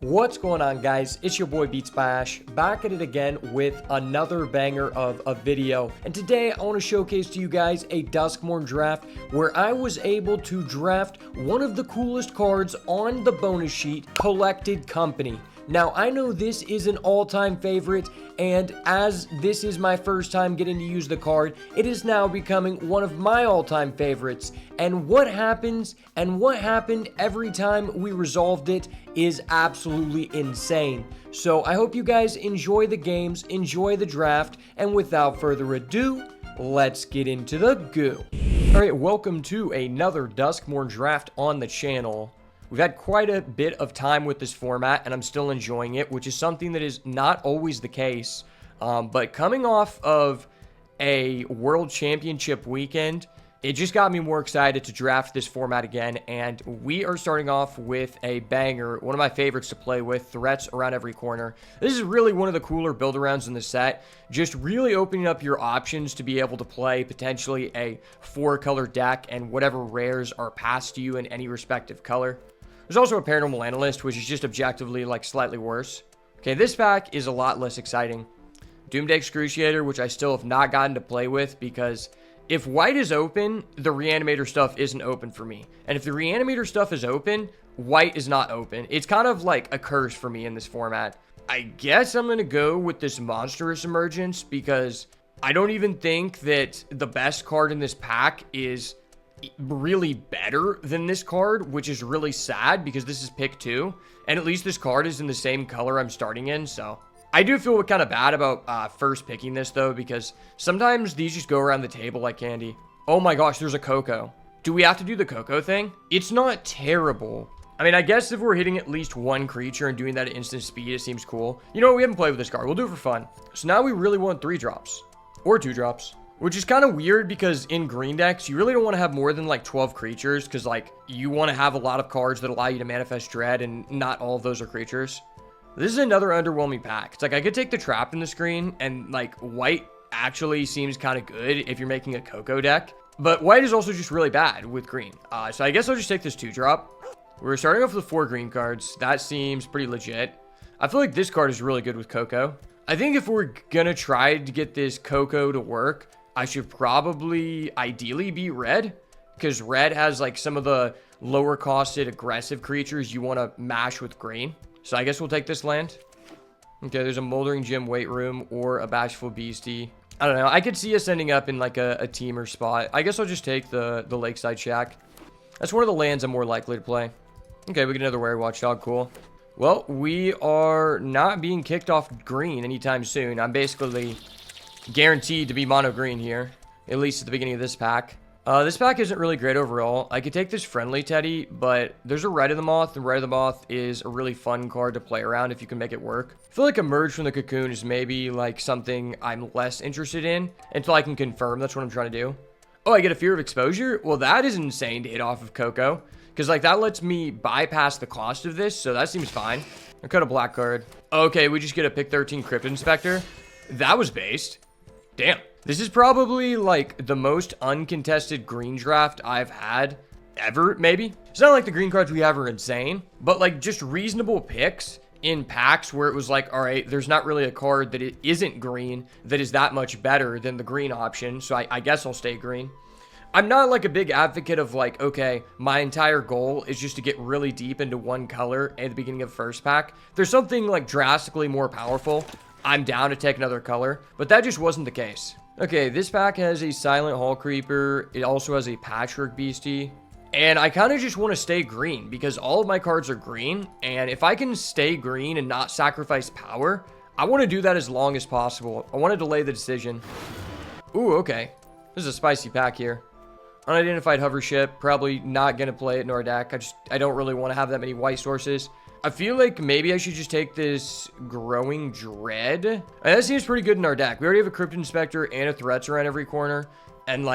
What's going on, guys? It's your boy beatsbyash, back at it again with another banger of a video. And today I want to showcase to you guys a Duskmourn draft where I was able to draft one of the coolest cards on the bonus sheet, Collected Company. Now, I know this is an all-time favorite, and as this is my first time getting to use the card, it is now becoming one of my all-time favorites. And what happens and what happened every time we resolved it is absolutely insane. So I hope you guys enjoy the games, enjoy the draft, and without further ado, let's get into the goo. Alright, welcome to another Duskmourn draft on the channel. We've had quite a bit of time with this format, and I'm still enjoying it, which is something that is not always the case. But coming off of a World Championship weekend, it just got me more excited to draft this format again, and we are starting off with a banger, one of my favorites to play with, Threats Around Every Corner. This is really one of the cooler build-arounds in the set, just really opening up your options to be able to play potentially a 4-color deck and whatever rares are passed to you in any respective color. There's also a Paranormal Analyst, which is just objectively, slightly worse. Okay, this pack is a lot less exciting. Doomsday Excruciator, which I still have not gotten to play with, because if white is open, the Reanimator stuff isn't open for me. And if the Reanimator stuff is open, white is not open. It's kind of like a curse for me in this format. I guess I'm going to go with this Monstrous Emergence, because I don't even think that the best card in this pack is really better than this card, which is really sad because this is pick 2, and at least this card is in the same color I'm starting in. So I do feel kind of bad about first picking this though, because sometimes these just go around the table like candy. Oh my gosh, there's a Coco. Do we have to do the Coco thing? It's not terrible. I mean, I guess if we're hitting at least one creature and doing that at instant speed, it seems cool. You know what? We haven't played with this card. We'll do it for fun. So now we really want 3 drops or 2 drops. Which is kind of weird because in green decks, you really don't want to have more than 12 creatures, because you want to have a lot of cards that allow you to manifest dread, and not all of those are creatures. This is another underwhelming pack. It's I could take the trap in the screen, and white actually seems kind of good if you're making a Coco deck. But white is also just really bad with green. So I guess I'll just take this 2-drop. We're starting off with 4 green cards. That seems pretty legit. I feel like this card is really good with Coco. I think if we're gonna try to get this Coco to work, I should probably ideally be red, because red has some of the lower costed aggressive creatures you want to mash with green. So I guess we'll take this land. Okay, there's a Moldering Gym Weight Room or a Bashful Beastie. I don't know. I could see us ending up in a teamer spot. I guess I'll just take the Lakeside Shack. That's one of the lands I'm more likely to play. Okay, we get another Wary Watchdog. Cool. Well, we are not being kicked off green anytime soon. I'm basically guaranteed to be mono green here, at least at the beginning of this pack. This pack isn't really great overall. I could take this Friendly Teddy, but there's a Red of the Moth, and Red of the Moth is a really fun card to play around if you can make it work. I feel like Emerge from the Cocoon is maybe something I'm less interested in until I can confirm that's what I'm trying to do. Oh, I get a Fear of Exposure? Well, that is insane to hit off of Coco, because that lets me bypass the cost of this, so that seems fine. I cut a black card. Okay, we just get a pick 13 Crypt Inspector. That was based. Damn. This is probably the most uncontested green draft I've had ever, maybe. It's not the green cards we have are insane, but just reasonable picks in packs where it was all right, there's not really a card that it isn't green that is that much better than the green option, so I guess I'll stay green. I'm not a big advocate of okay, my entire goal is just to get really deep into one color at the beginning of the first pack. There's something drastically more powerful. I'm down to take another color, but that just wasn't the case. Okay, this pack has a Silent Hall Creeper. It also has a Patchwork Beastie. And I kind of just want to stay green because all of my cards are green. And if I can stay green and not sacrifice power, I want to do that as long as possible. I want to delay the decision. Ooh, okay. This is a spicy pack here. Unidentified Hovership. Probably not going to play it in our deck. I don't really want to have that many white sources. I feel maybe I should just take this Growing Dread. That seems pretty good in our deck. We already have a Crypt Inspector and a Threats Around Every Corner. And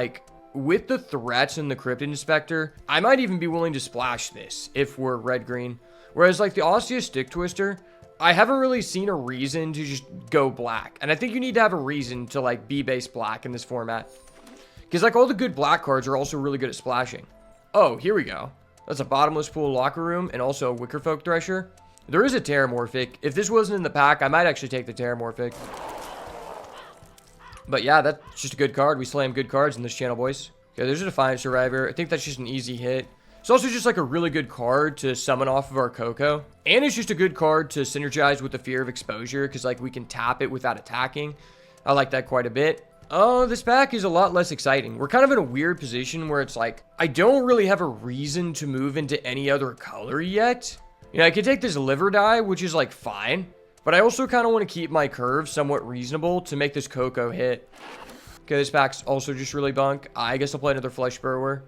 with the Threats and the Crypt Inspector, I might even be willing to splash this if we're red-green. Whereas the Osseous Stick Twister, I haven't really seen a reason to just go black. And I think you need to have a reason to be base black in this format. Because all the good black cards are also really good at splashing. Oh, here we go. That's a Bottomless Pool Locker Room and also a Wickerfolk Thresher. There is a Terramorphic. If this wasn't in the pack, I might actually take the Terramorphic. But yeah, that's just a good card. We slam good cards in this channel, boys. Okay, there's a Defiant Survivor. I think that's just an easy hit. It's also just like a really good card to summon off of our Coco. And it's just a good card to synergize with the Fear of Exposure, because like we can tap it without attacking. I like that quite a bit. This pack is a lot less exciting. We're kind of in a weird position where it's like, I don't really have a reason to move into any other color yet. You know, I could take this Liver Die, which is like fine. But I also kind of want to keep my curve somewhat reasonable to make this Coco hit. Okay, this pack's also just really bunk. I guess I'll play another Flesh Burrower.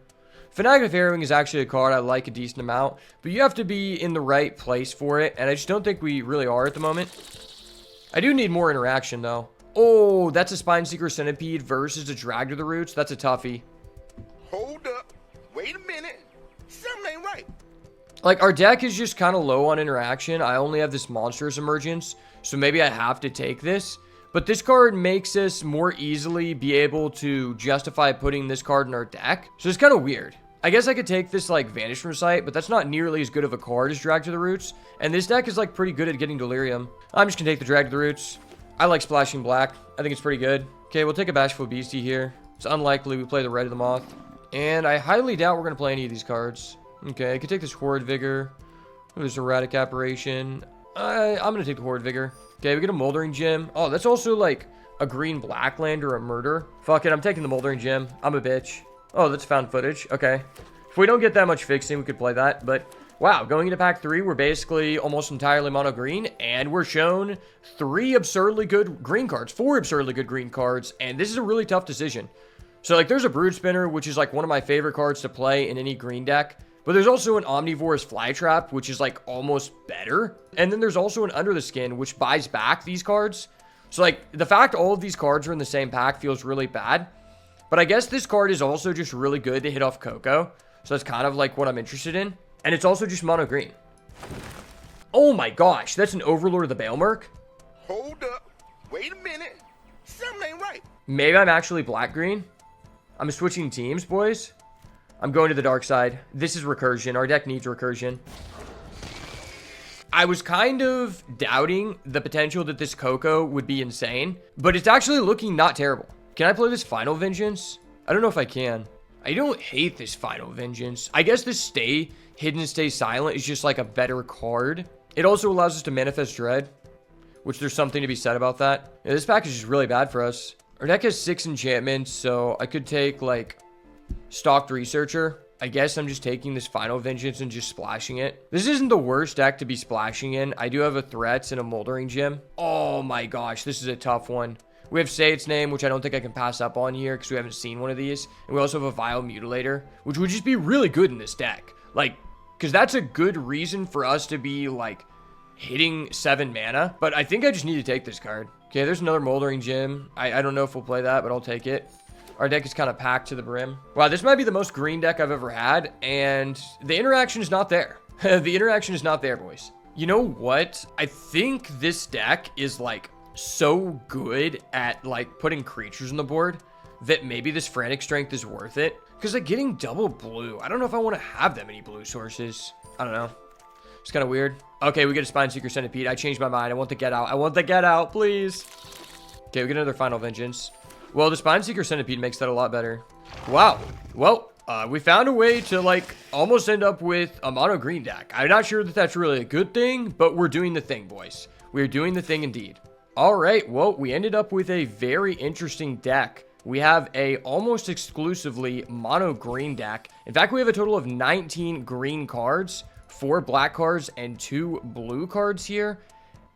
Fanatic of Harrowing is actually a card I like a decent amount, but you have to be in the right place for it, and I just don't think we really are at the moment. I do need more interaction, though. Oh, that's a Spine Seeker Centipede versus a Drag to the Roots. That's a toughie. Hold up. Wait a minute. Something ain't right. Like, our deck is just kind of low on interaction. I only have this Monstrous Emergence, so maybe I have to take this. But this card makes us more easily be able to justify putting this card in our deck. So it's kind of weird. I guess I could take this, like, Vanish from Sight, but that's not nearly as good of a card as Drag to the Roots. And this deck is, like, pretty good at getting Delirium. I'm just gonna take the Drag to the Roots. I like Splashing Black. I think it's pretty good. Okay, we'll take a Bashful Beastie here. It's unlikely we play the Red of the Moth. And I highly doubt we're gonna play any of these cards. Okay, I could take this Horrid Vigor. There's Erratic Apparition. I'm gonna take the Horrid Vigor. Okay, we get a Moldering Gem. Oh, that's also like a green-black land or a murder. Fuck it, I'm taking the Moldering Gem. I'm a bitch. Oh, that's found footage. Okay. If we don't get that much fixing, we could play that. But, wow, going into pack 3, we're basically almost entirely mono green. And we're shown 4 absurdly good green cards. And this is a really tough decision. So, like, there's a Brood Spinner, which is, like, one of my favorite cards to play in any green deck. But there's also an Omnivore's Flytrap, which is, like, almost better. And then there's also an Under the Skin, which buys back these cards. So, like, the fact all of these cards are in the same pack feels really bad. But I guess this card is also just really good to hit off Coco. So that's kind of, like, what I'm interested in. And it's also just mono green. Oh my gosh, that's an Overlord of the Baelmerk? Hold up. Wait a minute. Something ain't right. Maybe I'm actually black-green. I'm switching teams, boys. I'm going to the dark side. This is recursion. Our deck needs recursion. I was kind of doubting the potential that this Coco would be insane, but it's actually looking not terrible. Can I play this Final Vengeance? I don't know if I can. I don't hate this Final Vengeance. I guess this Stay Hidden, Stay Silent is just like a better card. It also allows us to Manifest Dread, which there's something to be said about that. Yeah, this pack is just really bad for us. Our deck has 6 enchantments, so I could take like Stalked Researcher. I guess I'm just taking this Final Vengeance and just splashing it. This isn't the worst deck to be splashing in. I do have a Threats and a Moldering Gem. Oh my gosh, this is a tough one. We have Say Its Name, which I don't think I can pass up on here because we haven't seen one of these. And we also have a Vile Mutilator, which would just be really good in this deck. Like, because that's a good reason for us to be, like, hitting 7 mana. But I think I just need to take this card. Okay, there's another Moldering Gem. I don't know if we'll play that, but I'll take it. Our deck is kind of packed to the brim. Wow, this might be the most green deck I've ever had, and the interaction is not there. The interaction is not there, boys. You know what? I think this deck is, like, so good at, like, putting creatures on the board that maybe this Frantic Strength is worth it. Because, like, getting double blue, I don't know if I want to have that many blue sources. I don't know. It's kind of weird. Okay, we get a Spine Seeker Centipede. I changed my mind. I want the Get Out. I want the Get Out, please. Okay, we get another Final Vengeance. Well, the Spine Seeker Centipede makes that a lot better. Wow. Well, we found a way to, like, almost end up with a mono green deck. I'm not sure that that's really a good thing, but we're doing the thing, boys. We're doing the thing indeed. All right, well, we ended up with a very interesting deck. We have a almost exclusively mono green deck. In fact, we have a total of 19 green cards, 4 black cards, and 2 blue cards here.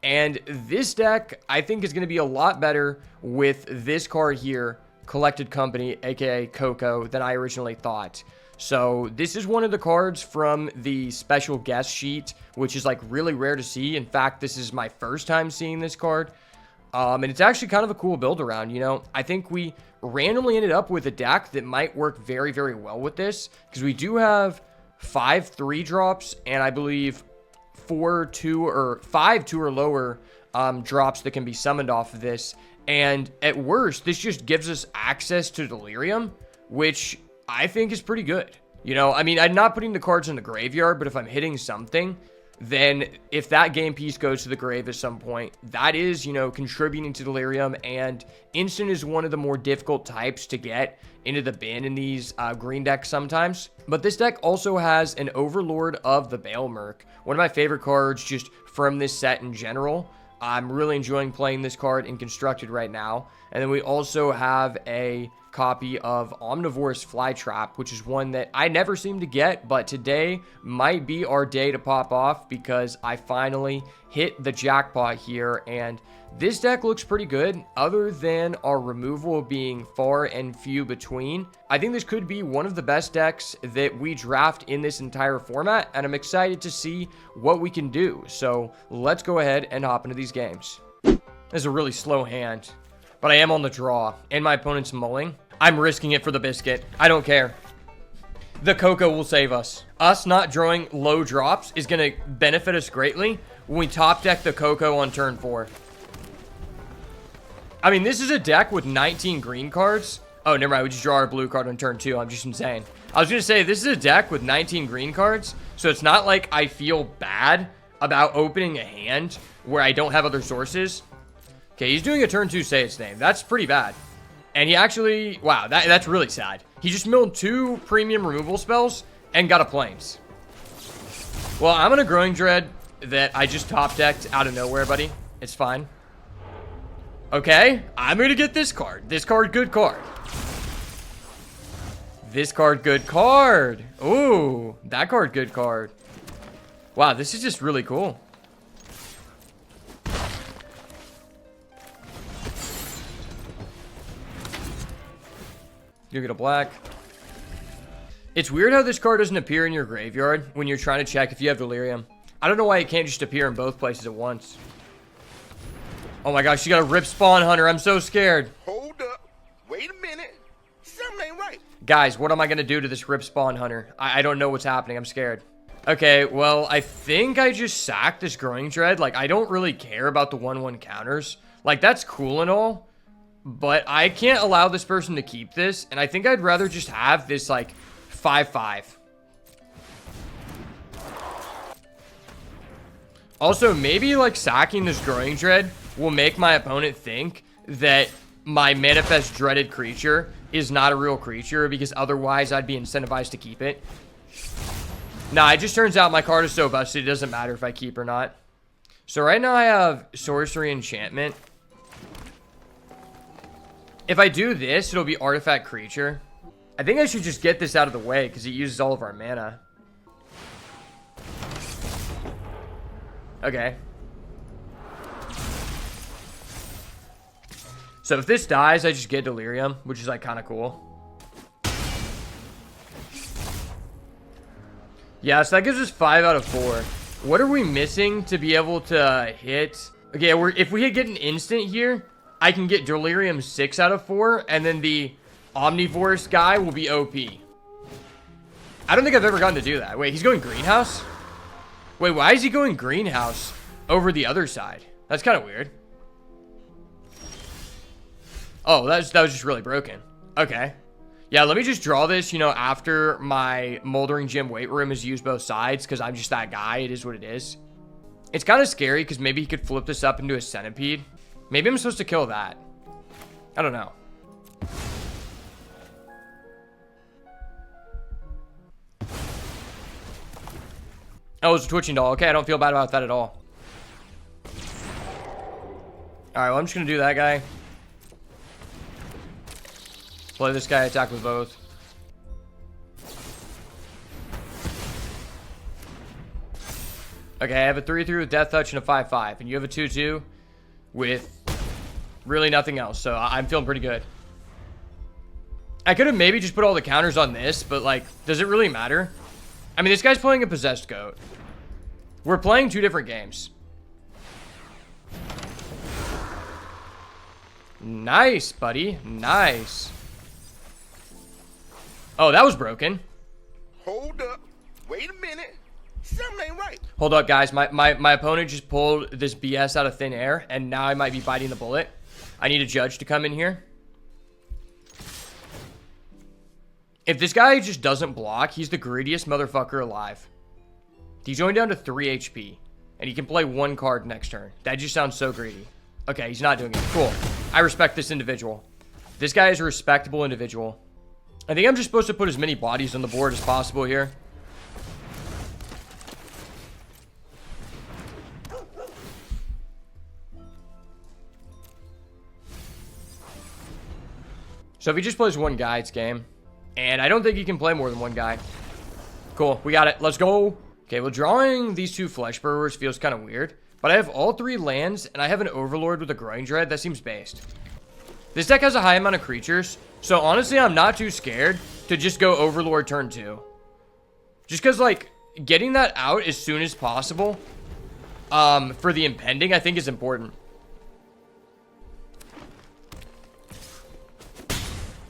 And this deck, I think, is going to be a lot better with this card here, Collected Company, aka Coco, than I originally thought. So this is one of the cards from the special guest sheet, which is, like, really rare to see. In fact, this is my first time seeing this card. And it's actually kind of a cool build around, you know. I think we randomly ended up with a deck that might work very, very well with this, because we do have 5 3-drops, and I believe 4 2 or 5 2 or lower drops that can be summoned off of this. And at worst, this just gives us access to Delirium, which I think is pretty good. You know, I mean, I'm not putting the cards in the graveyard, but if I'm hitting something, then if that game piece goes to the grave at some point, that is, you know, contributing to delirium, and instant is one of the more difficult types to get into the bin in these green decks sometimes. But this deck also has an Overlord of the Bale Merc, one of my favorite cards just from this set in general. I'm really enjoying playing this card in Constructed right now. And then we also have a copy of Omnivore's Flytrap, which is one that I never seem to get, but today might be our day to pop off because I finally hit the jackpot here, and this deck looks pretty good other than our removal being far and few between. I think this could be one of the best decks that we draft in this entire format, and I'm excited to see what we can do. So let's go ahead and hop into these games. This is a really slow hand, but I am on the draw, and my opponent's mulling. I'm risking it for the biscuit. I don't care. The Coco will save us. Us not drawing low drops is going to benefit us greatly when we top deck the Coco on turn 4. I mean, this is a deck with 19 green cards. Oh, never mind. We just draw our blue card on turn 2. I'm just insane. I was going to say, this is a deck with 19 green cards, so it's not like I feel bad about opening a hand where I don't have other sources. Okay, he's doing a turn 2 say its name. That's pretty bad. And he actually, wow, that's really sad. He just milled 2 premium removal spells and got a Plains. Well, I'm gonna Growing Dread that I just top decked out of nowhere, buddy. It's fine. Okay, I'm gonna get this card. This card, good card. This card, good card. Ooh, that card, good card. Wow, this is just really cool. You get a black. It's weird how this card doesn't appear in your graveyard when you're trying to check if you have Delirium. I don't know why it can't just appear in both places at once. Oh my gosh, she got a Rip Spawn Hunter. I'm so scared. Hold up. Wait a minute. Something ain't right. Guys, what am I going to do to this Rip Spawn Hunter? I don't know what's happening. I'm scared. Okay, well, I think I just sacked this Growing Dread. Like, I don't really care about the 1/1 counters. Like, that's cool and all, but I can't allow this person to keep this, and I think I'd rather just have this, like, 5/5. Also, maybe, like, sacking this Growing Dread will make my opponent think that my Manifest Dreaded creature is not a real creature, because otherwise I'd be incentivized to keep it. Nah, it just turns out my card is so busted, it doesn't matter if I keep or not. So right now I have Sorcery Enchantment. If I do this, it'll be Artifact Creature. I think I should just get this out of the way because it uses all of our mana. Okay. So if this dies, I just get Delirium, which is like kind of cool. Yeah, so that gives us 5 out of 4. What are we missing to be able to hit? Okay, if we get an instant here, I can get Delirium 6 out of 4, and then the Omnivore's guy will be OP. I don't think I've ever gotten to do that. Wait, he's going Greenhouse? Wait, why is he going Greenhouse over the other side? That's kind of weird. Oh, that was just really broken. Okay. Yeah, let me just draw this, you know, after my Moldering Gym weight room has used both sides, because I'm just that guy. It is what it is. It's kind of scary, because maybe he could flip this up into a Centipede. Maybe I'm supposed to kill that. I don't know. Oh, it's a Twitching Doll. Okay, I don't feel bad about that at all. Alright, well, I'm just going to do that guy. Play this guy, attack with both. Okay, I have a 3/3 with Death Touch and a 5/5. And you have a 2/2 with really nothing else. So I'm feeling pretty good. I could have maybe just put all the counters on this, but like, does it really matter? I mean, this guy's playing a Possessed Goat. We're playing 2 different games. Nice, buddy. Nice. Oh, that was broken. Hold up. Wait a minute. Something ain't right. Hold up, guys. My opponent just pulled this BS out of thin air, and now I might be biting the bullet. I need a judge to come in here. If this guy just doesn't block, he's the greediest motherfucker alive. He's going down to 3 HP. And he can play 1 card next turn. That just sounds so greedy. Okay, he's not doing it. Cool. I respect this individual. This guy is a respectable individual. I think I'm just supposed to put as many bodies on the board as possible here. So if he just plays 1 guy, it's game. And I don't think he can play more than 1 guy. Cool, we got it. Let's go. Okay, well, drawing these 2 Flesh Burrowers feels kind of weird. But I have all 3 lands, and I have an Overlord with a Growing Dread. That seems based. This deck has a high amount of creatures. So honestly, I'm not too scared to just go Overlord turn 2. Just because, like, getting that out as soon as possible for the Impending, I think is important.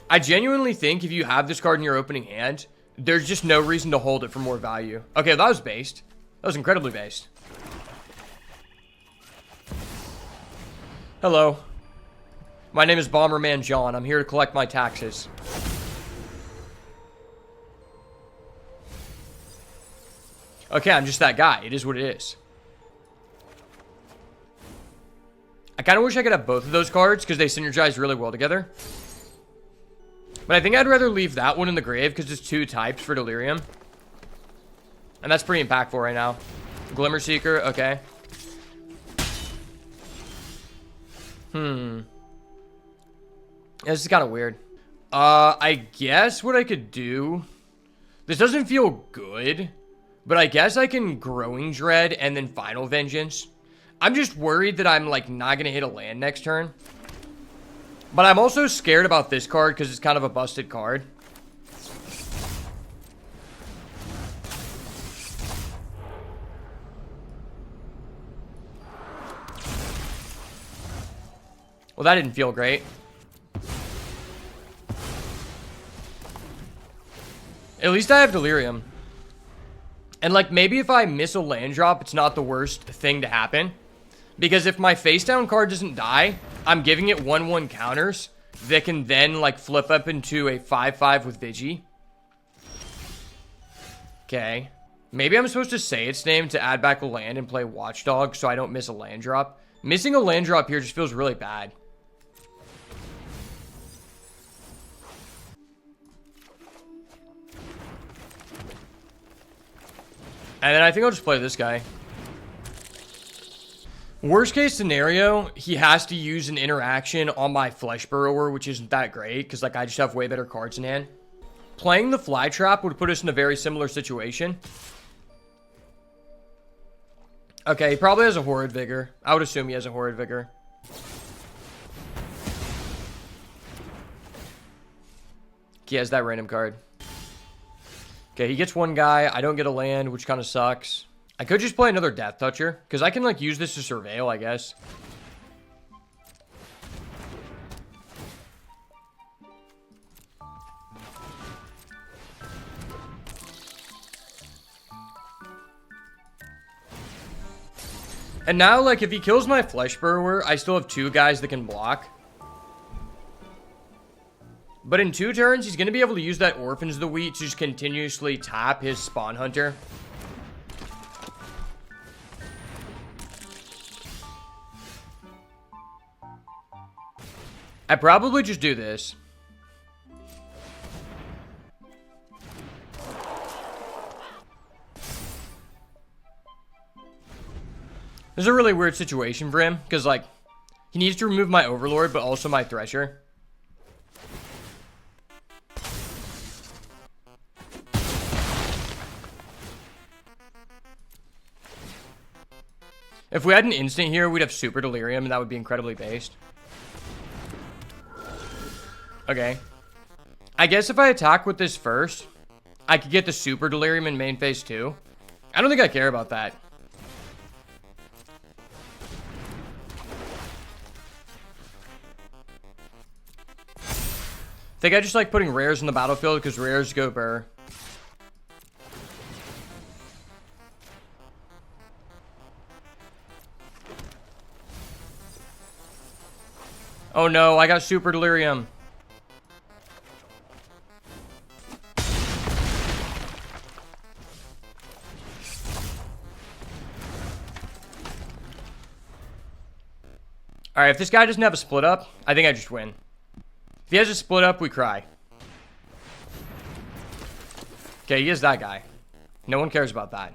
I genuinely think if you have this card in your opening hand, there's just no reason to hold it for more value. Okay, that was based. That was incredibly based. Hello. My name is Bomberman John. I'm here to collect my taxes. Okay, I'm just that guy. It is what it is. I kind of wish I could have both of those cards because they synergize really well together. But I think I'd rather leave that one in the grave because it's 2 types for Delirium. And that's pretty impactful right now. Glimmer Seeker, okay. This is kind of weird. I guess what I could do... This doesn't feel good, but I guess I can Growing Dread and then Final Vengeance. I'm just worried that I'm, like, not going to hit a land next turn. But I'm also scared about this card because it's kind of a busted card. Well, that didn't feel great. At least I have Delirium. And, like, maybe if I miss a land drop, it's not the worst thing to happen. Because if my face down card doesn't die, I'm giving it 1/1 counters that can then, like, flip up into a 5/5 with Vigi. Okay. Maybe I'm supposed to say its name to add back a land and play Watchdog so I don't miss a land drop. Missing a land drop here just feels really bad. And then I think I'll just play this guy. Worst case scenario, he has to use an interaction on my Flesh Burrower, which isn't that great, because, like, I just have way better cards in hand. Playing the Fly Trap would put us in a very similar situation. Okay, he probably has a Horrid Vigor. I would assume he has a Horrid Vigor. He has that random card. Okay, he gets 1 guy. I don't get a land, which kind of sucks. I could just play another Death Toucher, because I can, like, use this to Surveil, I guess. And now, like, if he kills my Flesh Burrower, I still have 2 guys that can block. But in 2 turns, he's going to be able to use that Orphans of the Wheat to just continuously tap his Spawn Hunter. I probably just do this. This is a really weird situation for him, because, like, he needs to remove my Overlord, but also my Thresher. If we had an instant here, we'd have Super Delirium, and that would be incredibly based. Okay. I guess if I attack with this first, I could get the Super Delirium in main phase too. I don't think I care about that. I think I just like putting rares in the battlefield because rares go burr. Oh no, I got Super Delirium. All right, if this guy doesn't have a split up, I think I just win. If he has a split up, we cry. Okay, he is that guy. No one cares about that.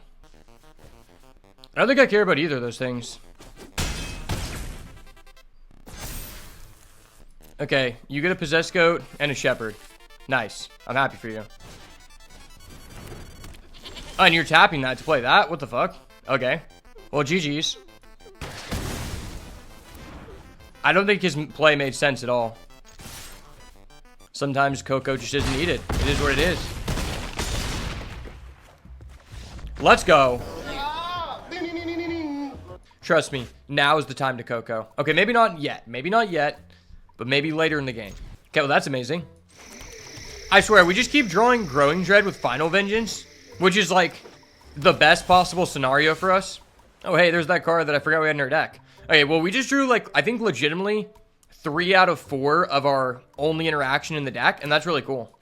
I don't think I care about either of those things. Okay, you get a possessed goat and a shepherd. Nice. I'm happy for you. Oh, and you're tapping that to play that? What the fuck? Okay. Well, GG's. I don't think his play made sense at all. Sometimes Coco just isn't needed. It is what it is. Let's go. Trust me, now is the time to Coco. Okay, maybe not yet. Maybe not yet. But maybe later in the game. Okay, well, that's amazing. I swear, we just keep drawing Growing Dread with Final Vengeance, which is, like, the best possible scenario for us. Oh, hey, there's that card that I forgot we had in our deck. Okay, well, we just drew, like, I think legitimately 3 out of 4 of our only interaction in the deck, and that's really cool.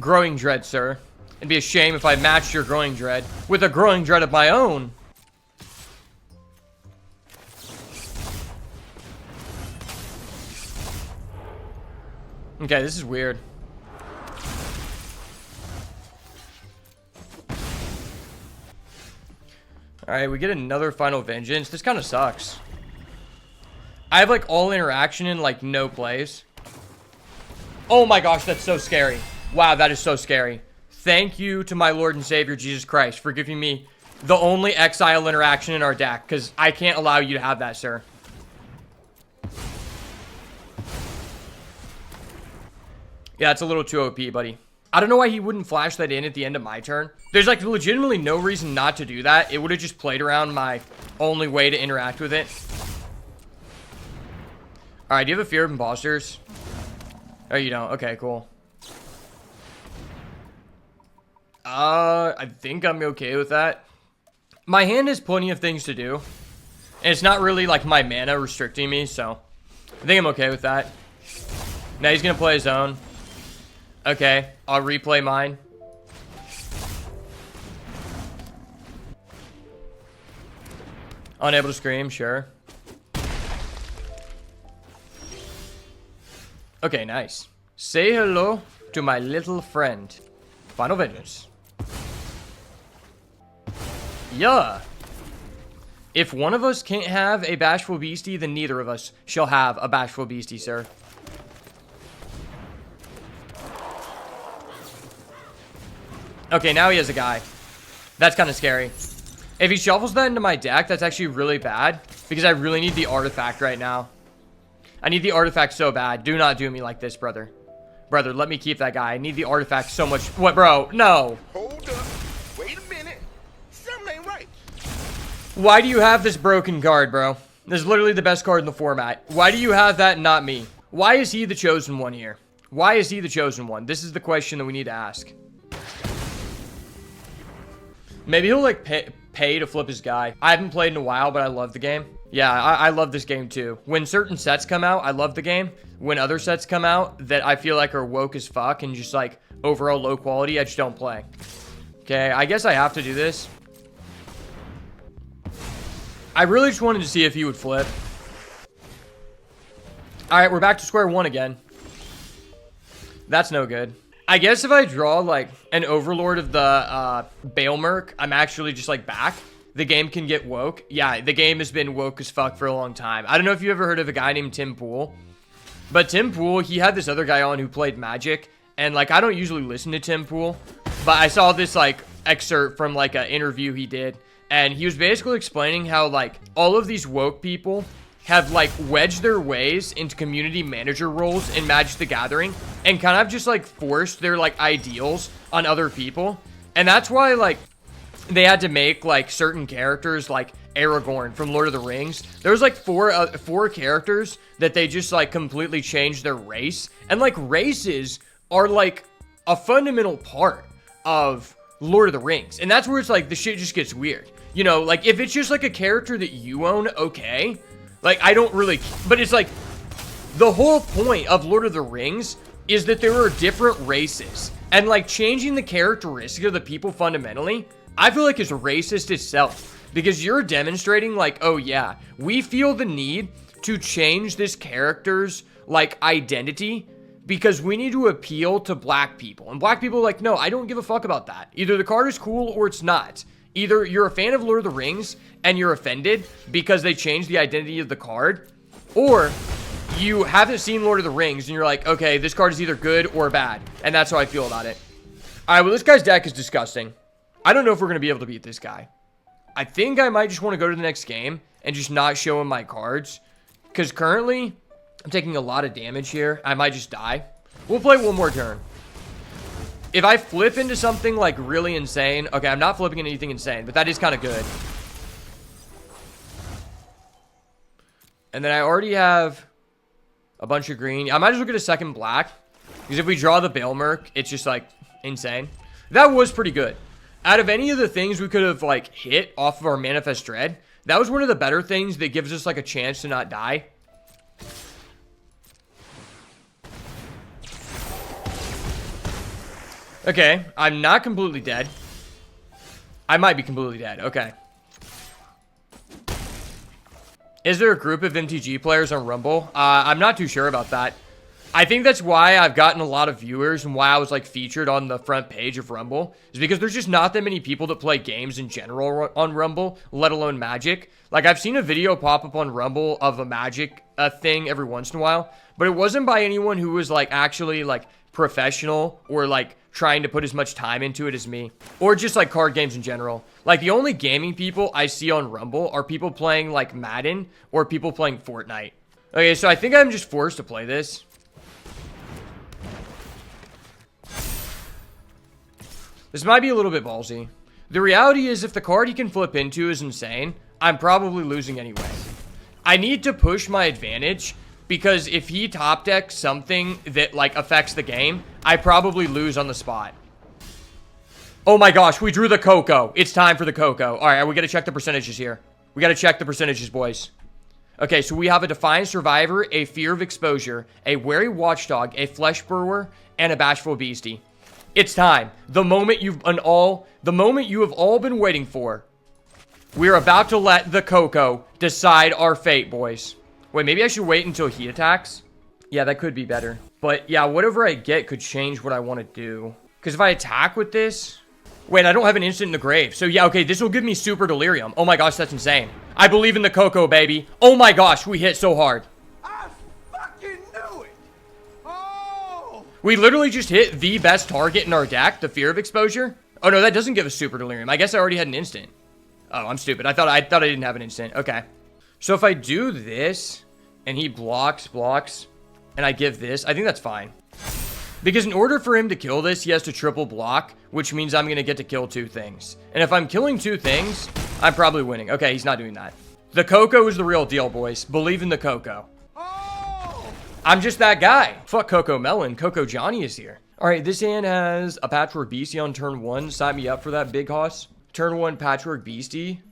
Growing Dread, sir. It'd be a shame if I matched your Growing Dread with a Growing Dread of my own. Okay, this is weird. Alright, we get another Final Vengeance. This kind of sucks. I have, like, all interaction and, like, no plays. Oh my gosh, that's so scary. Wow, that is so scary. Thank you to my Lord and Savior, Jesus Christ, for giving me the only exile interaction in our deck, because I can't allow you to have that, sir. Yeah, it's a little too OP, buddy. I don't know why he wouldn't flash that in at the end of my turn. There's, like, legitimately no reason not to do that. It would have just played around my only way to interact with it. Alright, do you have a fear of imposters? Oh, you don't? Okay, cool. I think I'm okay with that. My hand has plenty of things to do. And it's not really, like, my mana restricting me, so I think I'm okay with that. Now he's gonna play his own. Okay, I'll replay mine. Unable to scream, sure. Okay, nice. Say hello to my little friend. Final Vengeance. Yeah. If one of us can't have a bashful beastie, then neither of us shall have a bashful beastie, sir. Okay, now he has a guy. That's kind of scary. If he shuffles that into my deck, that's actually really bad. Because I really need the artifact right now. I need the artifact so bad. Do not do me like this, brother. Brother, let me keep that guy. I need the artifact so much. What, bro? No. Hold up. Wait a minute. Something ain't right. Why do you have this broken card, bro? This is literally the best card in the format. Why do you have that and not me? Why is he the chosen one here? Why is he the chosen one? This is the question that we need to ask. Maybe he'll, like, pay to flip his guy. I haven't played in a while, but I love the game. Yeah, I love this game, too. When certain sets come out, I love the game. When other sets come out that I feel like are woke as fuck and just, like, overall low quality, I just don't play. Okay, I guess I have to do this. I really just wanted to see if he would flip. Alright, we're back to square one again. That's no good. I guess if I draw, like, an Overlord of the Balemerc, I'm actually just, like, back. The game can get woke. Yeah, the game has been woke as fuck for a long time. I don't know if you ever heard of a guy named Tim Pool. But Tim Pool, he had this other guy on who played Magic. And, like, I don't usually listen to Tim Pool. But I saw this, like, excerpt from, like, an interview he did. And he was basically explaining how, like, all of these woke people have, like, wedged their ways into community manager roles in Magic the Gathering and kind of just, like, forced their, like, ideals on other people. And that's why, like, they had to make, like, certain characters like Aragorn from Lord of the Rings. There was, like, four characters that they just, like, completely changed their race. And, like, races are, like, a fundamental part of Lord of the Rings. And that's where it's, like, the shit just gets weird. You know, like, if it's just, like, a character that you own, okay. Like, I don't really... But it's like, the whole point of Lord of the Rings is that there are different races. And, like, changing the characteristic of the people fundamentally, I feel like it's racist itself, because you're demonstrating like, oh yeah, we feel the need to change this character's like identity because we need to appeal to black people. And black people are like, no, I don't give a fuck about that. Either the card is cool or it's not. Either you're a fan of Lord of the Rings and you're offended because they changed the identity of the card, or you haven't seen Lord of the Rings and you're like, okay, this card is either good or bad. And that's how I feel about it. All right, well, this guy's deck is disgusting. I don't know if we're going to be able to beat this guy. I think I might just want to go to the next game and just not show him my cards, because currently I'm taking a lot of damage here. I might just die. We'll play one more turn. If I flip into something like really insane, okay, I'm not flipping into anything insane, but that is kind of good. And then I already have a bunch of green. I might as well get a second black, because if we draw the Bale Merc, it's just like insane. That was pretty good. Out of any of the things we could have like hit off of our Manifest Dread, that was one of the better things that gives us like a chance to not die. Okay, I'm not completely dead. I might be completely dead. Okay. Is there a group of MTG players on Rumble? I'm not too sure about that. I think that's why I've gotten a lot of viewers and why I was like featured on the front page of Rumble, is because there's just not that many people that play games in general on Rumble, let alone Magic. Like, I've seen a video pop up on Rumble of a Magic thing every once in a while, but it wasn't by anyone who was like actually like professional or like trying to put as much time into it as me, or just like card games in general. Like, the only gaming people I see on Rumble are people playing like Madden or people playing Fortnite. Okay, so I think I'm just forced to play this. This might be a little bit ballsy. The reality is, if the card he can flip into is insane, I'm probably losing anyway. I need to push my advantage, because if he top decks something that like affects the game, I probably lose on the spot. Oh my gosh, we drew the Coco. It's time for the Coco. All right, we got to check the percentages here. We got to check the percentages, boys. Okay, so we have a Defiant Survivor, a Fear of Exposure, a Wary Watchdog, a Flesh Brewer, and a Bashful Beastie. It's time. The moment you have all been waiting for. We're about to let the Coco decide our fate, boys. Wait, maybe I should wait until he attacks? Yeah, that could be better. But yeah, whatever I get could change what I want to do. Because if I attack with this... Wait, I don't have an instant in the grave. So yeah, okay, this will give me Super Delirium. Oh my gosh, that's insane. I believe in the Coco, baby. Oh my gosh, we hit so hard. I fucking knew it. Oh. We literally just hit the best target in our deck, the Fear of Exposure. Oh no, that doesn't give us Super Delirium. I guess I already had an instant. Oh, I'm stupid. I thought I didn't have an instant. Okay. So if I do this, and he blocks, and I give this, I think that's fine. Because in order for him to kill this, he has to triple block, which means I'm going to get to kill two things. And if I'm killing two things, I'm probably winning. Okay, he's not doing that. The Coco is the real deal, boys. Believe in the Coco. Oh. I'm just that guy. Fuck Coco Melon. Coco Johnny is here. All right, this hand has a Patchwork Beastie on turn 1. Sign me up for that, big hoss. Turn 1 Patchwork Beastie.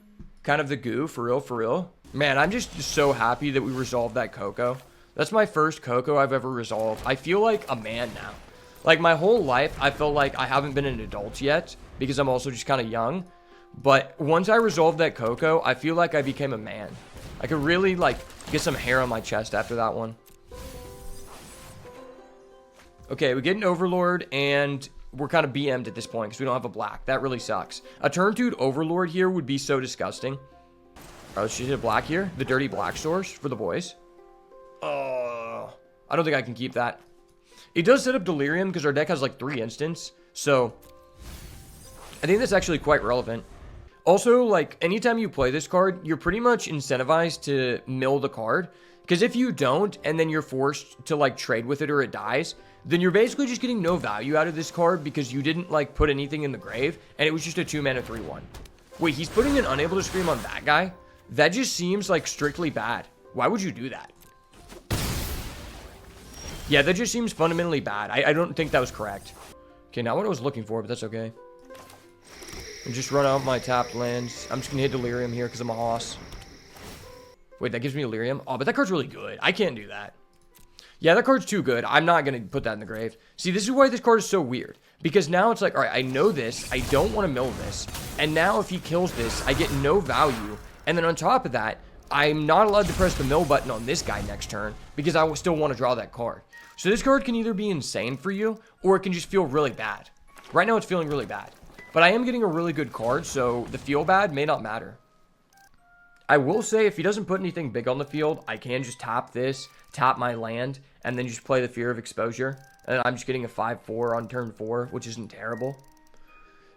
Kind of the goo, for real. Man, I'm just so happy that we resolved that Coco. That's my first Coco I've ever resolved. I feel like a man now. Like, my whole life, I feel like I haven't been an adult yet, because I'm also just kind of young. But once I resolved that Coco, I feel like I became a man. I could really, like, get some hair on my chest after that one. Okay, we get an Overlord, and we're kind of BM'd at this point, because we don't have a black. That really sucks. A turn 2 Overlord here would be so disgusting. All right, let's just hit a black here. The dirty black source for the boys. I don't think I can keep that. It does set up Delirium because our deck has like 3 instants. So I think that's actually quite relevant. Also, like, anytime you play this card, you're pretty much incentivized to mill the card. Because if you don't, and then you're forced to like trade with it or it dies, then you're basically just getting no value out of this card because you didn't like put anything in the grave. And it was just a 2-mana 3/1. Wait, he's putting an Unable to Scream on that guy? That just seems like strictly bad. Why would you do that? Yeah, that just seems fundamentally bad. I don't think that was correct. Okay, not what I was looking for, but that's okay. And just run out my tapped lands. I'm just gonna hit Delirium here because I'm a hoss. Wait, that gives me Delirium? Oh, but that card's really good. I can't do that. Yeah, that card's too good. I'm not going to put that in the grave. See, this is why this card is so weird. Because now it's like, all right, I know this. I don't want to mill this. And now if he kills this, I get no value. And then on top of that, I'm not allowed to press the mill button on this guy next turn because I still want to draw that card. So this card can either be insane for you or it can just feel really bad. Right now it's feeling really bad. But I am getting a really good card, so the feel bad may not matter. I will say if he doesn't put anything big on the field, I can just tap this, tap my land, and then just play the Fear of Exposure. And I'm just getting a 5-4 on turn 4, which isn't terrible.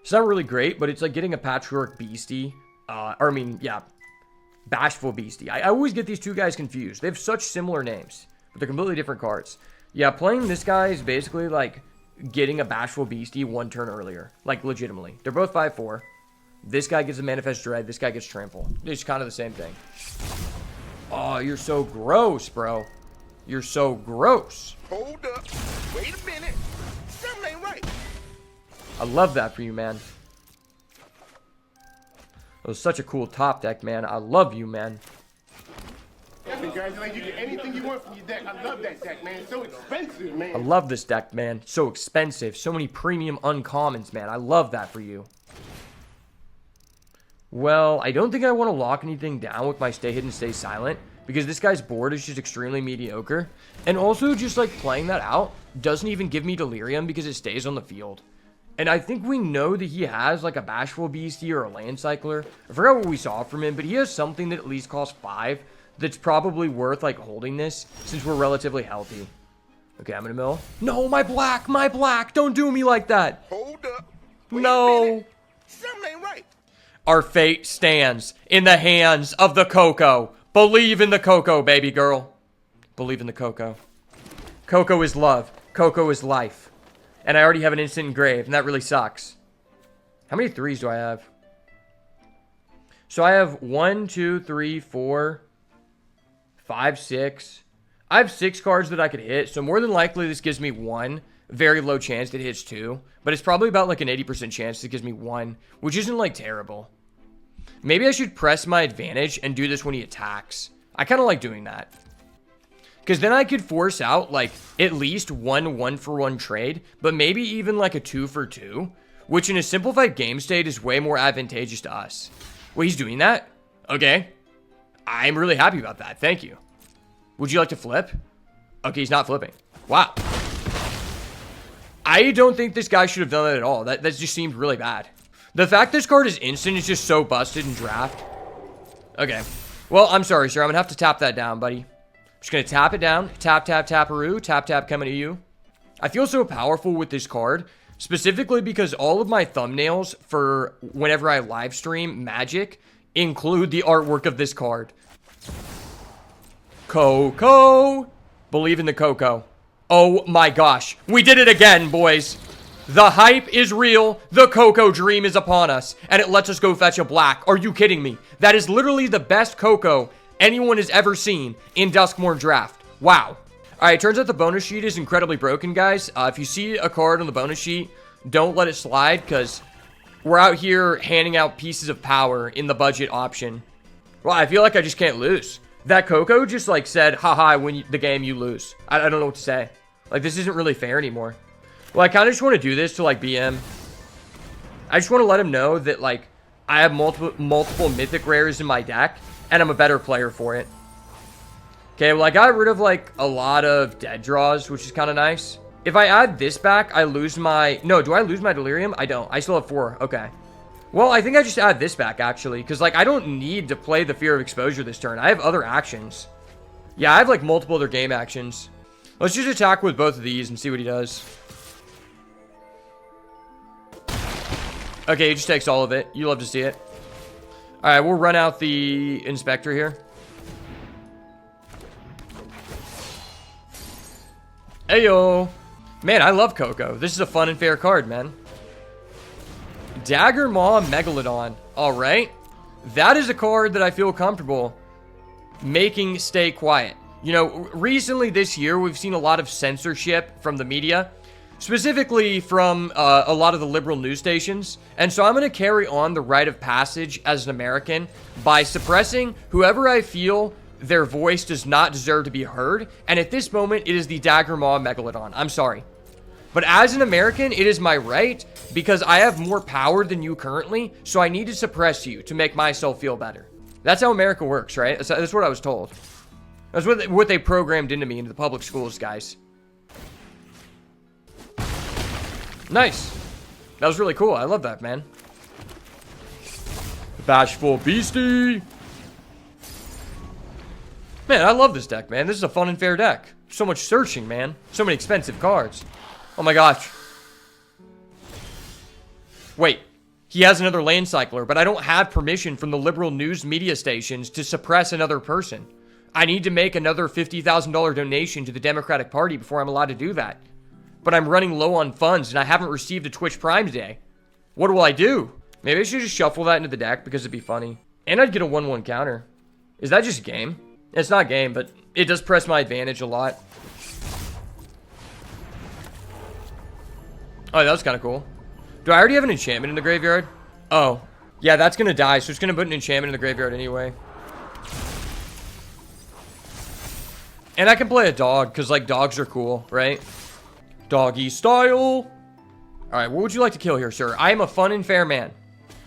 It's not really great, but it's like getting a Patchwork Beastie. Bashful Beastie. I always get these two guys confused. They have such similar names, but they're completely different cards. Yeah, playing this guy is basically like getting a Bashful Beastie one turn earlier. Like, legitimately. They're both 5-4. This guy gets a Manifest Dread. This guy gets Trample. It's kind of the same thing. Oh, you're so gross, bro. You're so gross. Hold up. Wait a minute. Something ain't right. I love that for you, man. It was such a cool top deck, man. I love you, man. Congratulations, you get anything you want from your deck. I love that deck, man. It's so expensive, man. I love this deck, man. So expensive. So many premium uncommons, man. I love that for you. Well, I don't think I want to lock anything down with my Stay Hidden, Stay Silent, because this guy's board is just extremely mediocre. And also, just like playing that out doesn't even give me Delirium because it stays on the field. And I think we know that he has like a Bashful Beastie or a Land Cycler. I forgot what we saw from him, but he has something that at least costs 5 that's probably worth like holding this since we're relatively healthy. Okay, I'm gonna mill. No, my black, my black. Don't do me like that. Hold up. Wait No. a minute. Something ain't right. Our fate stands in the hands of the Coco. Believe in the Coco, baby girl. Believe in the Coco. Coco is love. Coco is life. And I already have an instant engrave, and that really sucks. How many 3s do I have? So I have 1, 2, 3, 4, 5, 6. I have 6 cards that I could hit, so more than likely this gives me 1. Very low chance that it hits 2. But it's probably about like an 80% chance that it gives me 1, which isn't like terrible. Maybe I should press my advantage and do this when he attacks. I kind of like doing that. Because then I could force out like at least one 1-for-1 trade, but maybe even like a 2-for-2, which in a simplified game state is way more advantageous to us. Wait, he's doing that? Okay. I'm really happy about that. Thank you. Would you like to flip? Okay, he's not flipping. Wow. I don't think this guy should have done that at all. That just seemed really bad. The fact this card is instant is just so busted in draft. Okay. Well, I'm sorry, sir. I'm going to have to tap that down, buddy. I'm just going to tap it down. Tap, tap, taparoo. Tap, tap, coming to you. I feel so powerful with this card, specifically because all of my thumbnails for whenever I live stream Magic include the artwork of this card. Coco. Believe in the Coco. Oh my gosh. We did it again, boys. The hype is real. The Coco dream is upon us. And it lets us go fetch a black. Are you kidding me? That is literally the best Coco anyone has ever seen in Duskmourn draft. Wow. Alright, turns out the bonus sheet is incredibly broken, guys. If you see a card on the bonus sheet, don't let it slide, because we're out here handing out pieces of power in the budget option. Well, I feel like I just can't lose. That Coco just, like, said, haha, I win the game, you lose. I don't know what to say. Like, this isn't really fair anymore. Well, I kind of just want to do this to, like, BM. I just want to let him know that, like, I have multiple mythic rares in my deck, and I'm a better player for it. Okay, well, I got rid of, like, a lot of dead draws, which is kind of nice. If I add this back, I lose my... No, do I lose my Delirium? I don't. I still have 4. Okay. Well, I think I just add this back, actually, because, like, I don't need to play the Fear of Exposure this turn. I have other actions. Yeah, I have, like, multiple other game actions. Let's just attack with both of these and see what he does. Okay, he just takes all of it. You love to see it. Alright, we'll run out the Inspector here. Heyo! Man, I love Coco. This is a fun and fair card, man. Dagger Maw Megalodon. Alright. That is a card that I feel comfortable making stay quiet. You know, recently this year, we've seen a lot of censorship from the media. Specifically from a lot of the liberal news stations. And so I'm going to carry on the rite of passage as an American by suppressing whoever I feel their voice does not deserve to be heard. And at this moment, it is the Dagger Maw Megalodon. I'm sorry. But as an American, it is my right because I have more power than you currently. So I need to suppress you to make myself feel better. That's how America works, right? That's what I was told. That's what they programmed into me into the public schools, guys. Nice. That was really cool. I love that, man. Bashful Beastie. Man, I love this deck, man. This is a fun and fair deck. So much searching, man. So many expensive cards. Oh my gosh. Wait. He has another land cycler, but I don't have permission from the liberal news media stations to suppress another person. I need to make another $50,000 donation to the Democratic Party before I'm allowed to do that. But I'm running low on funds and I haven't received a Twitch Prime today. What will I do? Maybe I should just shuffle that into the deck because it'd be funny. And I'd get a 1-1 counter. Is that just game? It's not game, but it does press my advantage a lot. Oh, that was kind of cool. Do I already have an enchantment in the graveyard? Oh. Yeah, that's going to die, so it's going to put an enchantment in the graveyard anyway. And I can play a dog, because, like, dogs are cool, right? Doggy style. Alright, what would you like to kill here, sir? I am a fun and fair man.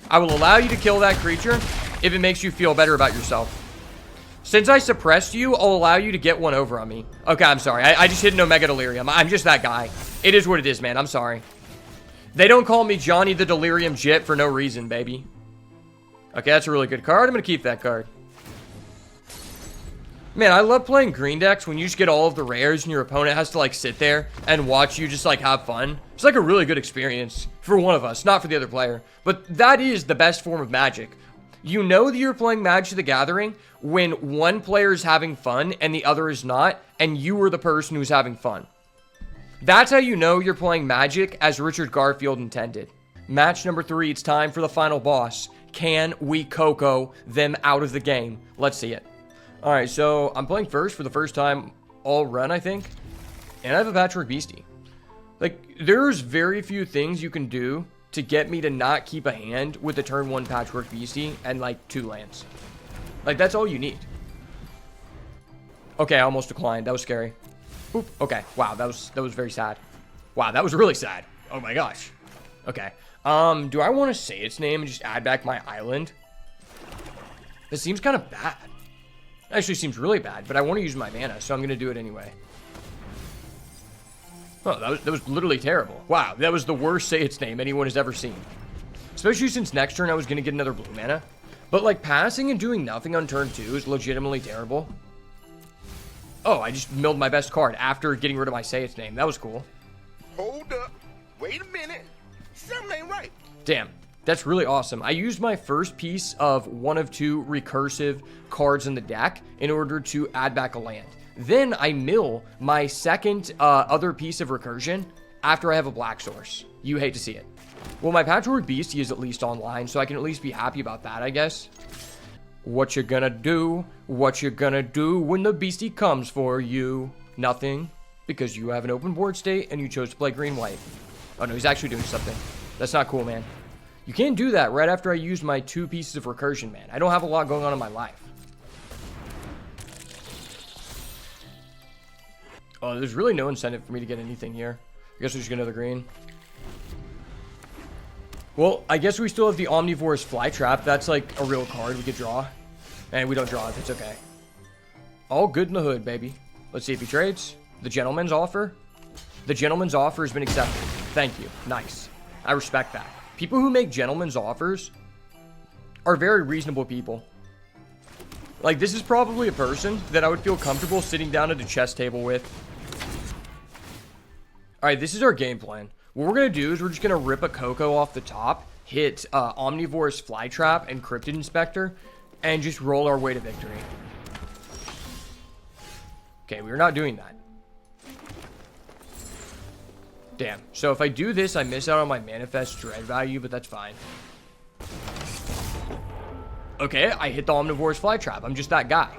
I will allow you to kill that creature if it makes you feel better about yourself. Since I suppressed you, I'll allow you to get one over on me. Okay, I'm sorry. I just hit an Omega Delirium. I'm just that guy. It is what it is, man. I'm sorry. They don't call me Johnny the Delirium Jit for no reason, baby. Okay, that's a really good card. I'm going to keep that card. Man, I love playing green decks when you just get all of the rares and your opponent has to, like, sit there and watch you just, like, have fun. It's, like, a really good experience for one of us, not for the other player. But that is the best form of Magic. You know that you're playing Magic the Gathering when one player is having fun and the other is not, and you are the person who's having fun. That's how you know you're playing Magic as Richard Garfield intended. Match number 3, it's time for the final boss. Can we Coco them out of the game? Let's see it. Alright, so I'm playing first for the first time all run, I think. And I have a Patchwork Beastie. Like, there's very few things you can do to get me to not keep a hand with the turn 1 Patchwork Beastie and, like, 2 lands. Like, that's all you need. Okay, I almost declined. That was scary. Oop. Okay. Wow, that was very sad. Wow, that was really sad. Oh my gosh. Okay. Do I want to say its name and just add back my island? This seems kind of bad. Actually seems really bad, but I want to use my mana, so I'm going to do it anyway. Oh, that was literally terrible. Wow, that was the worst say its name anyone has ever seen. Especially since next turn I was going to get another blue mana. But, like, passing and doing nothing on turn 2 is legitimately terrible. Oh, I just milled my best card after getting rid of my say its name. That was cool. Hold up. Wait a minute. Something ain't right. Damn. That's really awesome. I used my first piece of 1 of 2 recursive cards in the deck in order to add back a land. Then I mill my second other piece of recursion after I have a black source. You hate to see it. Well, my Patchwork Beastie is at least online, so I can at least be happy about that, I guess. What you gonna do? What you gonna do when the Beastie comes for you? Nothing, because you have an open board state and you chose to play green-white. Oh no, he's actually doing something. That's not cool, man. You can't do that right after I used my 2 pieces of recursion, man. I don't have a lot going on in my life. Oh, there's really no incentive for me to get anything here. I guess we'll just get another green. Well, I guess we still have the Omnivore's Flytrap. That's like a real card we could draw. And we don't draw it. It's okay. All good in the hood, baby. Let's see if he trades. The gentleman's offer. The gentleman's offer has been accepted. Thank you. Nice. I respect that. People who make gentleman's offers are very reasonable people. Like, this is probably a person that I would feel comfortable sitting down at a chess table with. Alright, this is our game plan. What we're going to do is we're just going to rip a Coco off the top, hit Omnivore's Flytrap and Cryptid Inspector, and just roll our way to victory. Okay, we're not doing that. Damn. So if I do this, I miss out on my Manifest Dread value, but that's fine. Okay, I hit the Omnivore's Flytrap. I'm just that guy.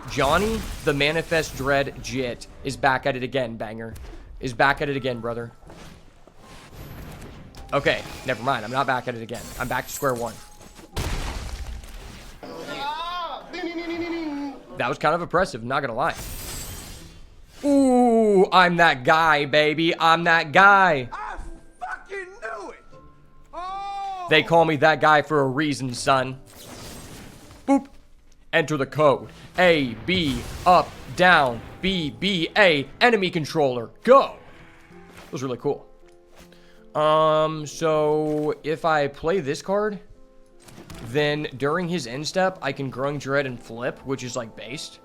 Johnny, the Manifest Dread Jit, is back at it again, banger. Is back at it again, brother. Okay, never mind. I'm not back at it again. I'm back to square one. That was kind of impressive, not gonna lie. Ooh, I'm that guy, baby. I'm that guy. I fucking knew it. Oh. They call me that guy for a reason, son. Boop. Enter the code. A, B, up, down, B, B, A, enemy controller. Go. That was really cool. So if I play this card, then during his end step, I can Growing Dread and flip, which is like based.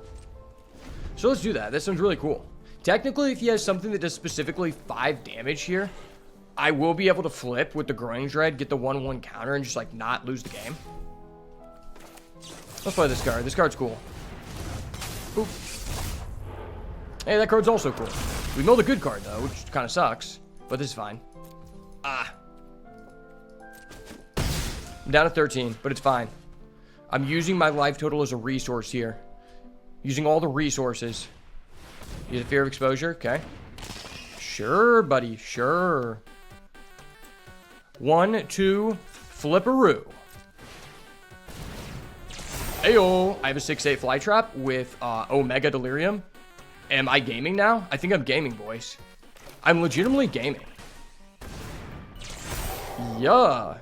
So let's do that. That sounds really cool. Technically, if he has something that does specifically 5 damage here, I will be able to flip with the Growing Dread, get the 1/1 counter, and just like not lose the game. Let's play this card. This card's cool. Boop. Hey, that card's also cool. We milled a good card though, which kind of sucks, but this is fine. Ah. I'm down to 13, but it's fine. I'm using my life total as a resource here. Using all the resources. Use a fear of exposure. Okay. Sure, buddy. Sure. 1, 2, flipperoo. Ayo. I have a 6/8 fly trap with Omega Delirium. Am I gaming now? I think I'm gaming, boys. I'm legitimately gaming. Yeah.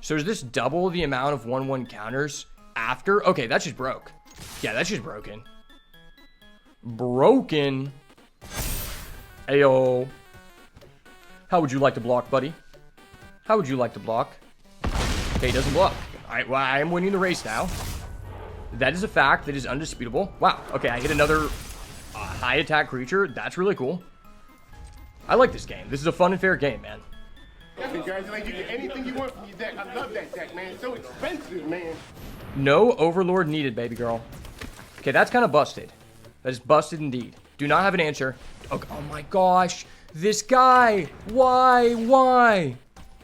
So is this double the amount of 1/1 counters after? Okay, that just broke. Yeah, that's just broken. Broken. Ayo. How would you like to block, buddy? How would you like to block? Okay, he doesn't block. Alright, well, I am winning the race now. That is a fact that is undisputable. Wow, okay, I hit another high attack creature. That's really cool. I like this game. This is a fun and fair game, man. I congratulate you. Get anything you want from your deck. I love that deck, man. It's so expensive, man. No Overlord needed, baby girl. Okay, that's kind of busted. That is busted indeed. Do not have an answer. Oh my gosh. This guy. Why?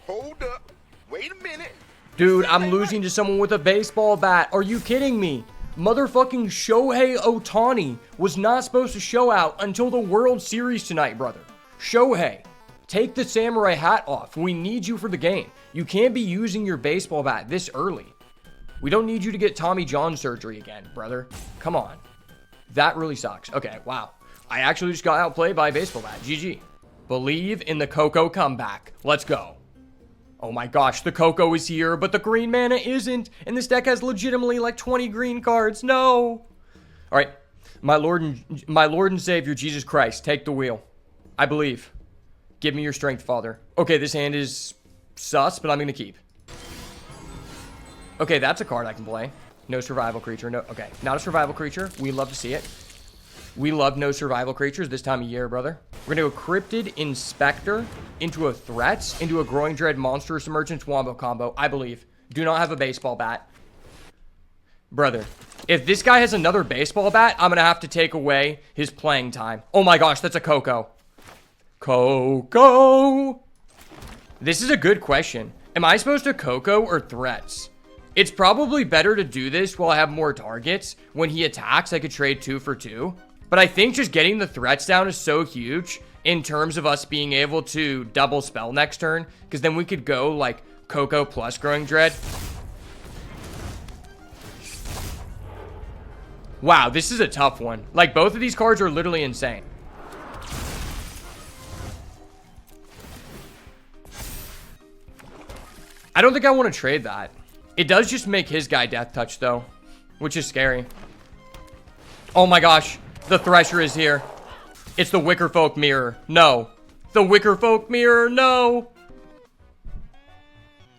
Hold up. Wait a minute. Dude, I'm losing to someone with a baseball bat. Are you kidding me? Motherfucking Shohei Ohtani was not supposed to show out until the World Series tonight, brother. Shohei, take the samurai hat off. We need you for the game. You can't be using your baseball bat this early. We don't need you to get Tommy John surgery again, brother. Come on. That really sucks. Okay, wow. I actually just got outplayed by a baseball bat. GG. Believe in the Coco comeback. Let's go. Oh my gosh, the Coco is here, but the green mana isn't. And this deck has legitimately like 20 green cards. No. All right. My Lord and Savior, Jesus Christ, take the wheel. I believe. Give me your strength, Father. Okay, this hand is sus, but I'm going to keep. Okay, that's a card I can play. No survival creature. No. Okay, not a survival creature. We love to see it. We love no survival creatures this time of year, brother. We're going to go Cryptid Inspector into a Threats, into a Growing Dread Monstrous Emergence Wombo combo, I believe. Do not have a baseball bat. Brother, if this guy has another baseball bat, I'm going to have to take away his playing time. Oh my gosh, that's a Coco. Coco. This is a good question. Am I supposed to Coco or Threats? It's probably better to do this while I have more targets. When he attacks, I could trade 2 for 2. But I think just getting the threats down is so huge in terms of us being able to double spell next turn. Because then we could go like Coco plus Growing Dread. Wow, this is a tough one. Like, both of these cards are literally insane. I don't think I want to trade that. It does just make his guy Death Touch, though, which is scary. Oh my gosh, the Thresher is here. It's the Wickerfolk Mirror. No. The Wickerfolk Mirror, no.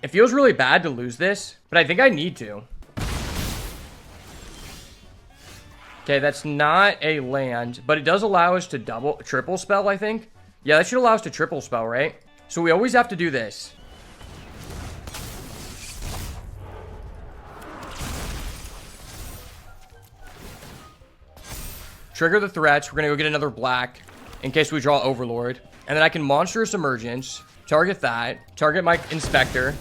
It feels really bad to lose this, but I think I need to. Okay, that's not a land, but it does allow us to triple spell, I think. Yeah, that should allow us to triple spell, right? So we always have to do this. Trigger the threats. We're going to go get another black in case we draw Overlord. And then I can Monstrous Emergence, target that, target my Inspector.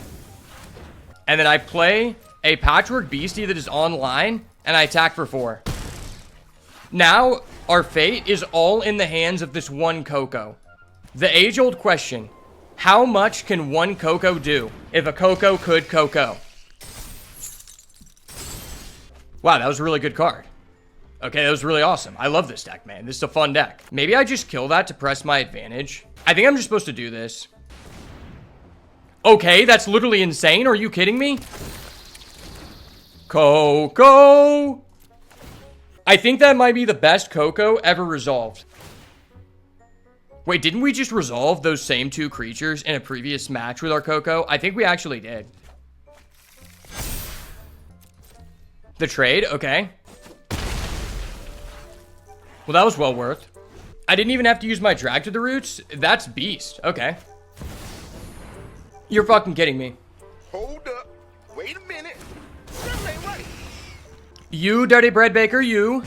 And then I play a Patchwork Beastie that is online, and I attack for 4. Now, our fate is all in the hands of this one Coco. The age-old question, how much can one Coco do if a Coco could Coco? Wow, that was a really good card. Okay, that was really awesome. I love this deck, man. This is a fun deck. Maybe I just kill that to press my advantage. I think I'm just supposed to do this. Okay, that's literally insane. Are you kidding me? Coco. I think that might be the best Coco ever resolved. Wait, didn't we just resolve those same two creatures in a previous match with our Coco? I think we actually did. The trade? Okay. Well, that was well worth. I didn't even have to use my drag to the roots. That's beast. Okay. You're fucking kidding me. Hold up. Wait a minute. Something ain't right. You dirty bread baker, you.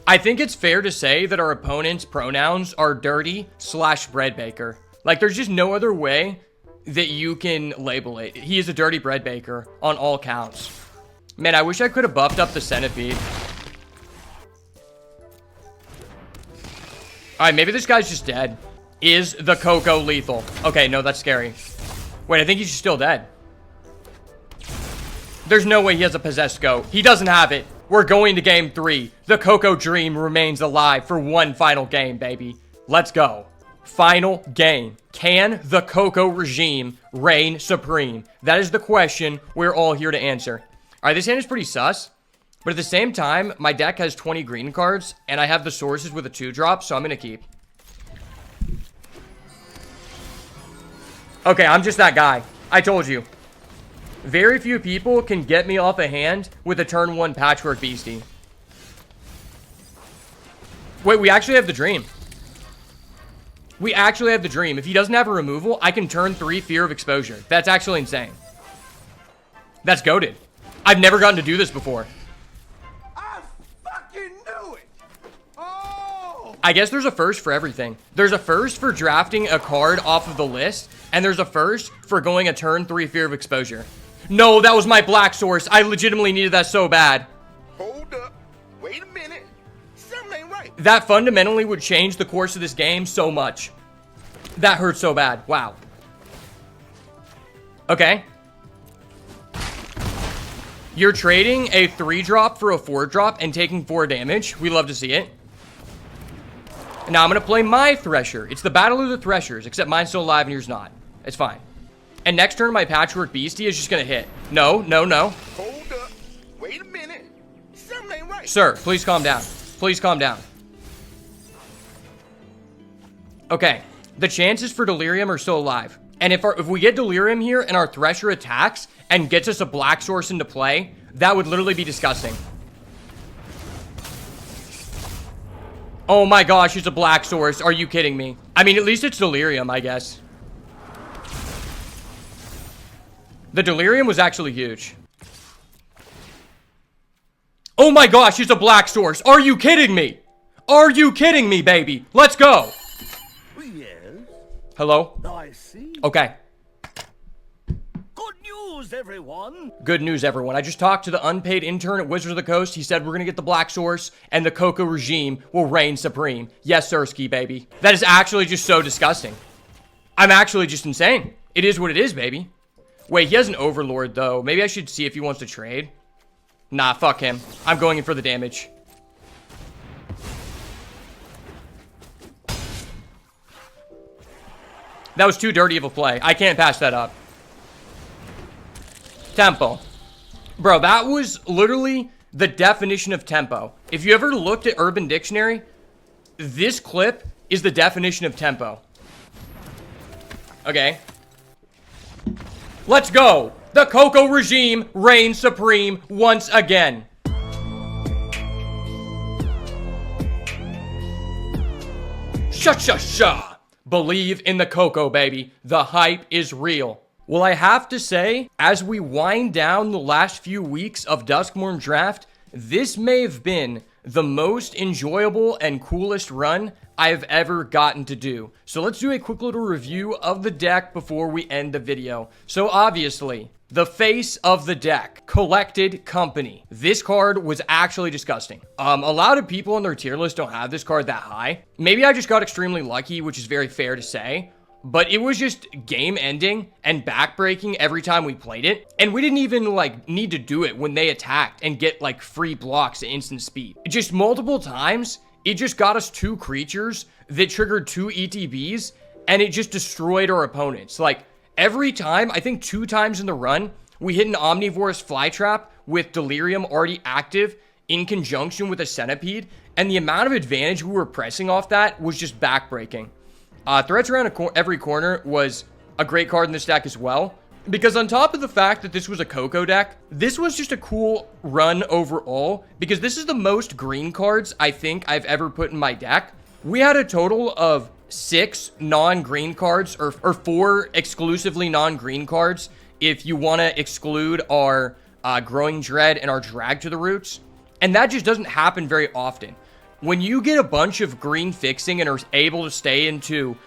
I think it's fair to say that our opponent's pronouns are dirty / bread baker. Like, there's just no other way that you can label it. He is a dirty bread baker on all counts. Man, I wish I could have buffed up the centipede. All right, maybe this guy's just dead. Is the Coco lethal? Okay, no, that's scary. Wait, I think he's still dead. There's no way he has a possessed goat. He doesn't have it. We're going to game 3. The Coco dream remains alive for one final game, baby. Let's go. Final game. Can the Coco regime reign supreme? That is the question we're all here to answer. All right, this hand is pretty sus. But at the same time, my deck has 20 green cards, and I have the sources with a 2-drop, so I'm going to keep. Okay, I'm just that guy. I told you. Very few people can get me off a hand with a turn 1 Patchwork Beastie. Wait, we actually have the dream. We actually have the dream. If he doesn't have a removal, I can turn 3 Fear of Exposure. That's actually insane. That's goated. I've never gotten to do this before. I fucking knew it. Oh. I guess there's a first for everything. There's a first for drafting a card off of the list, and there's a first for going a turn 3 Fear of Exposure. No, that was my black source. I legitimately needed that so bad. Hold up. Wait a minute. Something ain't right. That fundamentally would change the course of this game so much. That hurt so bad. Wow. Okay. You're trading a 3-drop for a 4-drop and taking 4 damage. We love to see it. Now I'm going to play my Thresher. It's the Battle of the Threshers, except mine's still alive and yours not. It's fine. And next turn, my Patchwork Beastie is just going to hit. No, no, no. Hold up. Wait a minute. Something ain't right. Sir, please calm down. Please calm down. Okay. The chances for Delirium are still alive. And if we get Delirium here and our Thresher attacks and gets us a black source into play, that would literally be disgusting. Oh my gosh, it's a black source. Are you kidding me? I mean, at least it's Delirium, I guess. The Delirium was actually huge. Oh my gosh, it's a black source. Are you kidding me? Are you kidding me, baby? Let's go. Yes, Hello? I see. Okay. Good news, everyone. Good news, everyone. I just talked to the unpaid intern at Wizards of the Coast. He said we're going to get the black source and the Coco regime will reign supreme. Yes, Sirski, baby. That is actually just so disgusting. I'm actually just insane. It is what it is, baby. Wait, he has an Overlord, though. Maybe I should see if he wants to trade. Nah, fuck him. I'm going in for the damage. That was too dirty of a play. I can't pass that up. Tempo. Bro, that was literally the definition of tempo. If you ever looked at Urban Dictionary, this clip is the definition of tempo. Okay. Let's go. The Coco regime reigns supreme once again. Sha. Believe in the Coco, baby. The hype is real. Well, I have to say, as we wind down the last few weeks of Duskmourn draft, this may have been the most enjoyable and coolest run I've ever gotten to do. So let's do a quick little review of the deck before we end the video. So obviously, the face of the deck, Collected Company. This card was actually disgusting. A lot of people on their tier list don't have this card that high. Maybe I just got extremely lucky, which is very fair to say. but it was just game ending and backbreaking every time we played it. And we didn't even like need to do it when they attacked and get like free blocks at instant speed. Just multiple times, it just got us 2 creatures that triggered 2 ETBs, and it just destroyed our opponents. Like every time, I think 2 times in the run, we hit an Omnivorous Flytrap with Delirium already active in conjunction with a Centipede, and the amount of advantage we were pressing off that was just backbreaking. Threats around every corner was a great card in this deck as well, because on top of the fact that this was a Coco deck, this was just a cool run overall, because this is the most green cards I think I've ever put in my deck. We had a total of 6 non-green cards, or 4 exclusively non-green cards, if you want to exclude our Growing Dread and our Drag to the Roots. And that just doesn't happen very often. When you get a bunch of green fixing and are able to stay into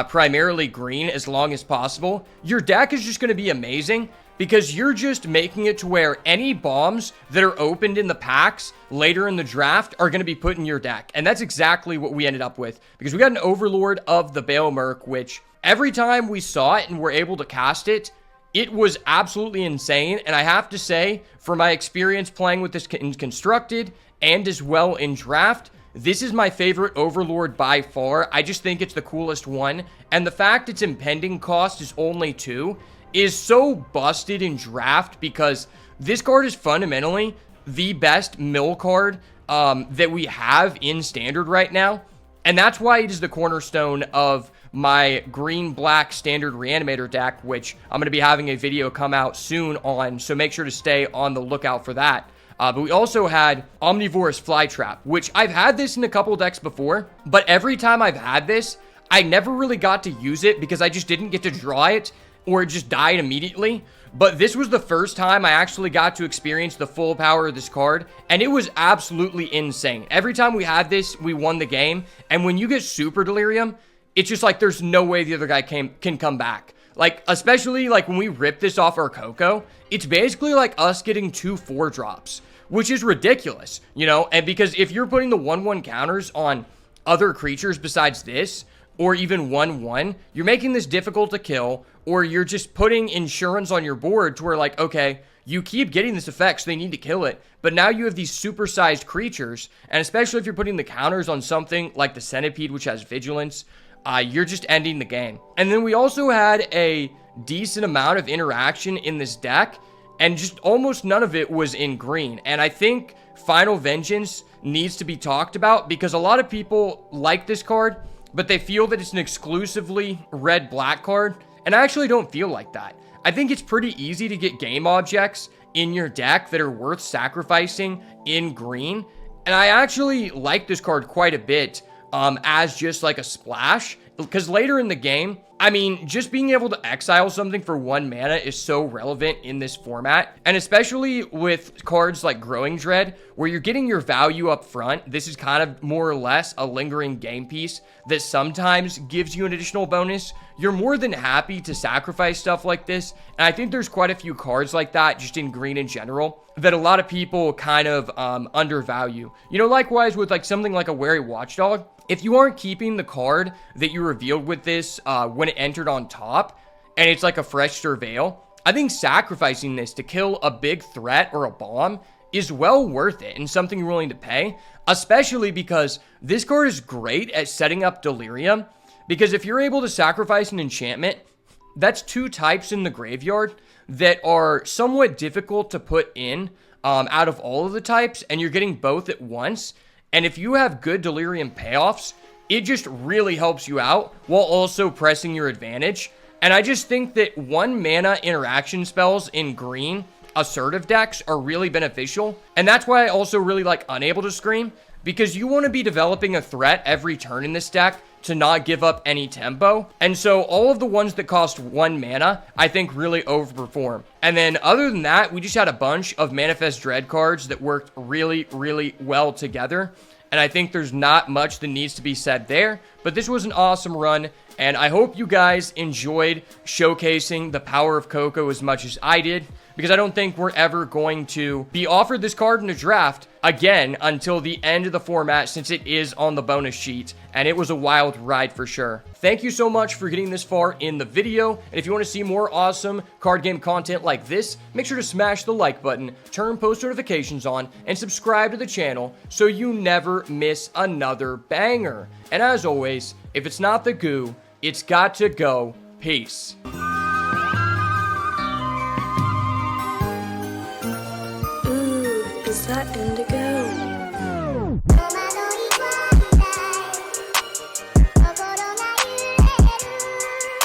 primarily green as long as possible, your deck is just going to be amazing, because you're just making it to where any bombs that are opened in the packs later in the draft are going to be put in your deck. And that's exactly what we ended up with, because we got an Overlord of the Bale Merc, which every time we saw it and were able to cast it, it was absolutely insane. And I have to say, for my experience playing with this in Constructed and as well in Draft, this is my favorite Overlord by far. I just think it's the coolest one. And the fact its impending cost is only 2 is so busted in Draft, because this card is fundamentally the best mill card that we have in Standard right now. And that's why it is the cornerstone of my green-black Standard Reanimator deck, which I'm going to be having a video come out soon on, so make sure to stay on the lookout for that. But we also had Omnivorous Flytrap, which I've had this in a couple decks before, but every time I've had this, I never really got to use it because I just didn't get to draw it, or it just died immediately. But this was the first time I actually got to experience the full power of this card, and it was absolutely insane. Every time we had this, we won the game, and when you get Super Delirium, it's just like there's no way the other guy can come back. Like, especially like when we rip this off our Coco, it's basically like us getting 2 4-drops, which is ridiculous, you know? And because if you're putting the 1/1 counters on other creatures besides this, or even 1/1, you're making this difficult to kill, or you're just putting insurance on your board to where like, okay, you keep getting this effect, so they need to kill it, but now you have these supersized creatures, and especially if you're putting the counters on something like the Centipede, which has Vigilance, you're just ending the game. And then we also had a decent amount of interaction in this deck, and just almost none of it was in green. And I think Final Vengeance needs to be talked about, because a lot of people like this card, but they feel that it's an exclusively red-black card, and I actually don't feel like that. I think it's pretty easy to get game objects in your deck that are worth sacrificing in green, and I actually like this card quite a bit as just like a splash, because later in the game, I mean, just being able to exile something for 1 mana is so relevant in this format, and especially with cards like Growing Dread, where you're getting your value up front. This is kind of more or less a lingering game piece that sometimes gives you an additional bonus. You're more than happy to sacrifice stuff like this, and I think there's quite a few cards like that just in green in general that a lot of people kind of undervalue. You know, likewise with like something like a Wary Watchdog, if you aren't keeping the card that you revealed with this when it entered on top, and it's like a fresh Surveil, I think sacrificing this to kill a big threat or a bomb is well worth it and something you're willing to pay, especially because this card is great at setting up Delirium, because if you're able to sacrifice an enchantment, that's 2 types in the graveyard that are somewhat difficult to put in out of all of the types, and you're getting both at once. And if you have good Delirium payoffs, it just really helps you out while also pressing your advantage. And I just think that 1 mana interaction spells in green assertive decks are really beneficial. And that's why I also really like Unable to Scream, because you want to be developing a threat every turn in this deck to not give up any tempo. And so all of the ones that cost 1 mana, I think really overperform. And then other than that, we just had a bunch of Manifest Dread cards that worked really, really well together. And I think there's not much that needs to be said there, but this was an awesome run, And I hope you guys enjoyed showcasing the power of Coco as much as I did, because I don't think we're ever going to be offered this card in a draft again until the end of the format, since it is on the bonus sheet, and it was a wild ride for sure. Thank you so much for getting this far in the video, and if you want to see more awesome card game content like this, make sure to smash the like button, turn post notifications on, and subscribe to the channel so you never miss another banger. And as always, if it's not the goo, it's got to go. Peace. Ooh, is that indigo?